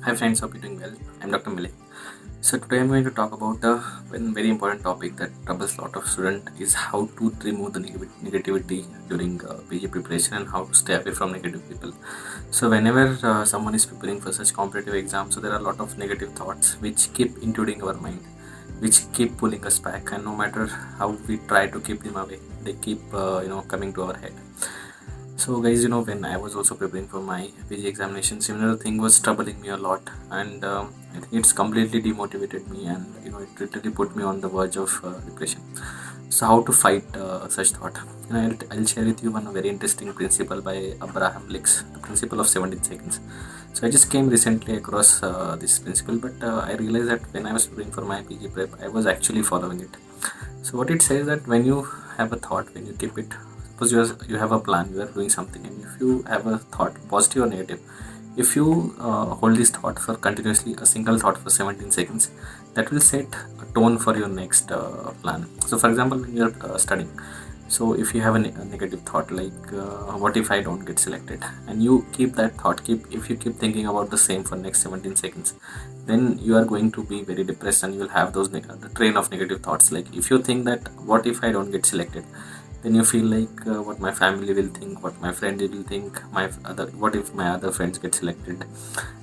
Hi friends, hope you're doing well. I'm Dr. Milind. So today I'm going to talk about a very important topic that troubles a lot of students is how to remove the negativity during PG preparation and how to stay away from negative people. So whenever someone is preparing for such competitive exams, so there are a lot of negative thoughts which keep intruding our mind, which keep pulling us back, and no matter how we try to keep them away, they keep coming to our head. So guys, when I was also preparing for my PG examination, similar thing was troubling me a lot, and I think it's completely demotivated me, and it literally put me on the verge of depression. So how to fight such thought? I'll share with you one very interesting principle by Abraham Hicks, the principle of 17 seconds. So I just came recently across this principle, but I realized that when I was preparing for my PG prep, I was actually following it. So what it says that when you have a thought, when you keep it, suppose you have a plan, you are doing something, and if you have a thought, positive or negative, if you hold this thought for continuously, a single thought for 17 seconds, that will set a tone for your next plan. So for example, when you're studying, so if you have a negative thought like what if I don't get selected, and you keep that thought, if you keep thinking about the same for next 17 seconds, then you are going to be very depressed, and you will have those the train of negative thoughts. Like if you think that what if I don't get selected, then you feel like what my family will think, what my friend will think, what if my other friends get selected,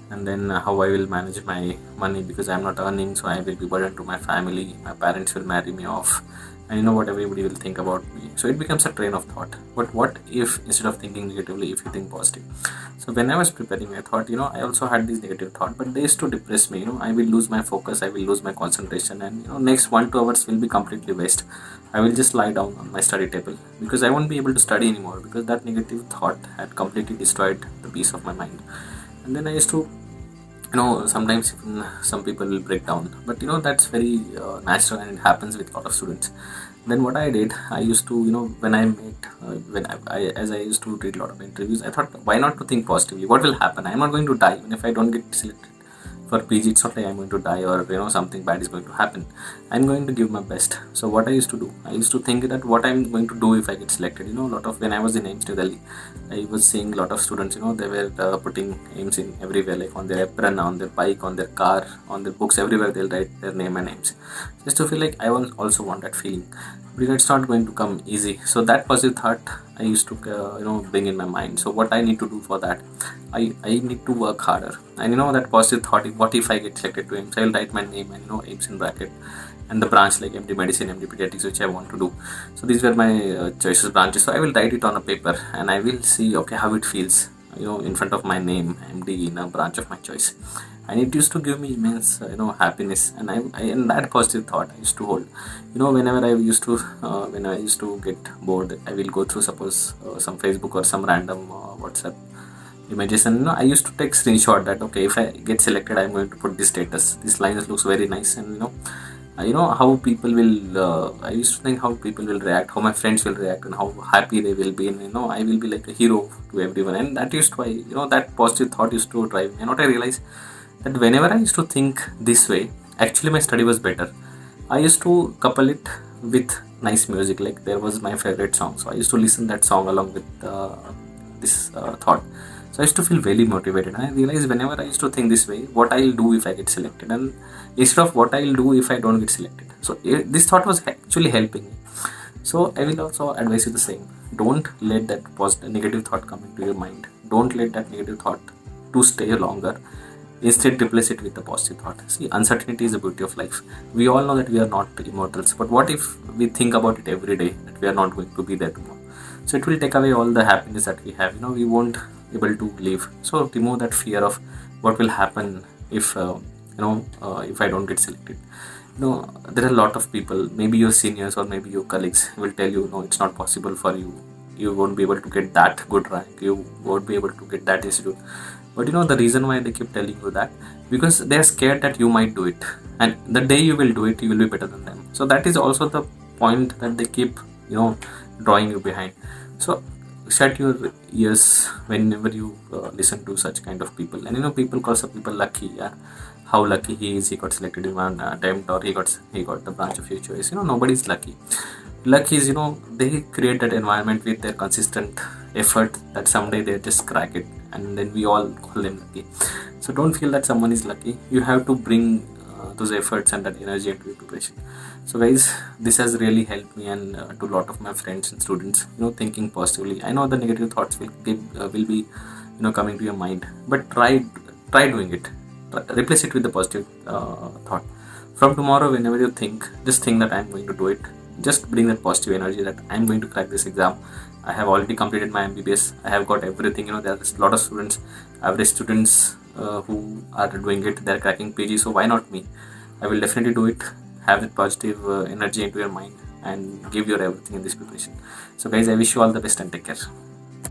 and then how I will manage my money because I'm not earning, so I will be burdened to my family, my parents will marry me off, and what everybody will think about me. So it becomes a train of thought. But what if instead of thinking negatively, if you think positive? So when I was preparing, I thought, I also had this negative thought, but they used to depress me. I will lose my focus, I will lose my concentration, and next 1-2 hours will be completely waste. I will just lie down on my study table because I won't be able to study anymore, because that negative thought had completely destroyed the peace of my mind. And then I used to, sometimes even some people will break down, but that's very natural, and it happens with a lot of students. Then what I did, I used to, when I met, as I used to read a lot of interviews, I thought, why not to think positively? What will happen? I'm not going to die even if I don't get selected for PG. It's not like I'm going to die or something bad is going to happen. I'm going to give my best. So what I used to do, I used to think that what I'm going to do if I get selected. A lot of, when I was in AIMS New Delhi, I was seeing a lot of students, they were putting AIMS in everywhere, like on their apron, on their bike, on their car, on their books, everywhere they'll write their name and names. Just to feel like I also want that feeling, because it's not going to come easy. So that positive thought I used to bring in my mind. So what I need to do for that, I need to work harder. And that positive thought, what if I get selected to AIMS, I'll write my name and AIMS in bracket, and the branch like MD Medicine, MD Pediatrics, which I want to do. So these were my choices branches. So I will write it on a paper, and I will see how it feels in front of my name, MD, in a branch of my choice. And it used to give me immense happiness, and and that positive thought I used to hold. Whenever I used to when I used to get bored, I will go through, suppose some Facebook or some random WhatsApp images, and I used to take screenshot that, okay, if I get selected, I'm going to put this status, this line looks very nice, and how people will I used to think how people will react, how my friends will react, and how happy they will be, and I will be like a hero to everyone. And that used to that positive thought used to drive me. And what I realized, that whenever I used to think this way, actually my study was better. I used to couple it with nice music, like there was my favorite song, so I used to listen that song along with this thought. So I used to feel very motivated, and I realized whenever I used to think this way, what I'll do if I get selected, and instead of what I'll do if I don't get selected. So this thought was actually helping me. So I will also advise you the same. Don't let that negative thought come into your mind. Don't let that negative thought to stay longer. Instead, replace it with a positive thought. See, uncertainty is the beauty of life. We all know that we are not immortals, but what if we think about it every day, that we are not going to be there tomorrow? So it will take away all the happiness that we have. We won't be able to live. So remove that fear of what will happen if if I don't get selected. There are a lot of people, maybe your seniors or maybe your colleagues, will tell you, no, it's not possible for you. You won't be able to get that good rank. You won't be able to get that institute. But the reason why they keep telling you that, because they are scared that you might do it, and the day you will do it, you will be better than them. So that is also the point that they keep drawing you behind. So shut your ears whenever you listen to such kind of people. And people call some people lucky. Yeah, how lucky he is, he got selected in one attempt, or he got the branch of your choice. Nobody is lucky. Luck is, they create that environment with their consistent effort that someday they just crack it, and then we all call them lucky. So don't feel that someone is lucky. You have to bring those efforts and that energy into your preparation. So guys, this has really helped me and to a lot of my friends and students, thinking positively. I know the negative thoughts will be coming to your mind, but try doing it. Replace it with the positive thought. From tomorrow, whenever you think, just think that I'm going to do it. Just bring that positive energy that I'm going to crack this exam. I have already completed my MBBS. I have got everything. There's a lot of students, average students who are doing it. They're cracking PG. So why not me? I will definitely do it. Have that positive energy into your mind and give your everything in this preparation. So guys, I wish you all the best and take care.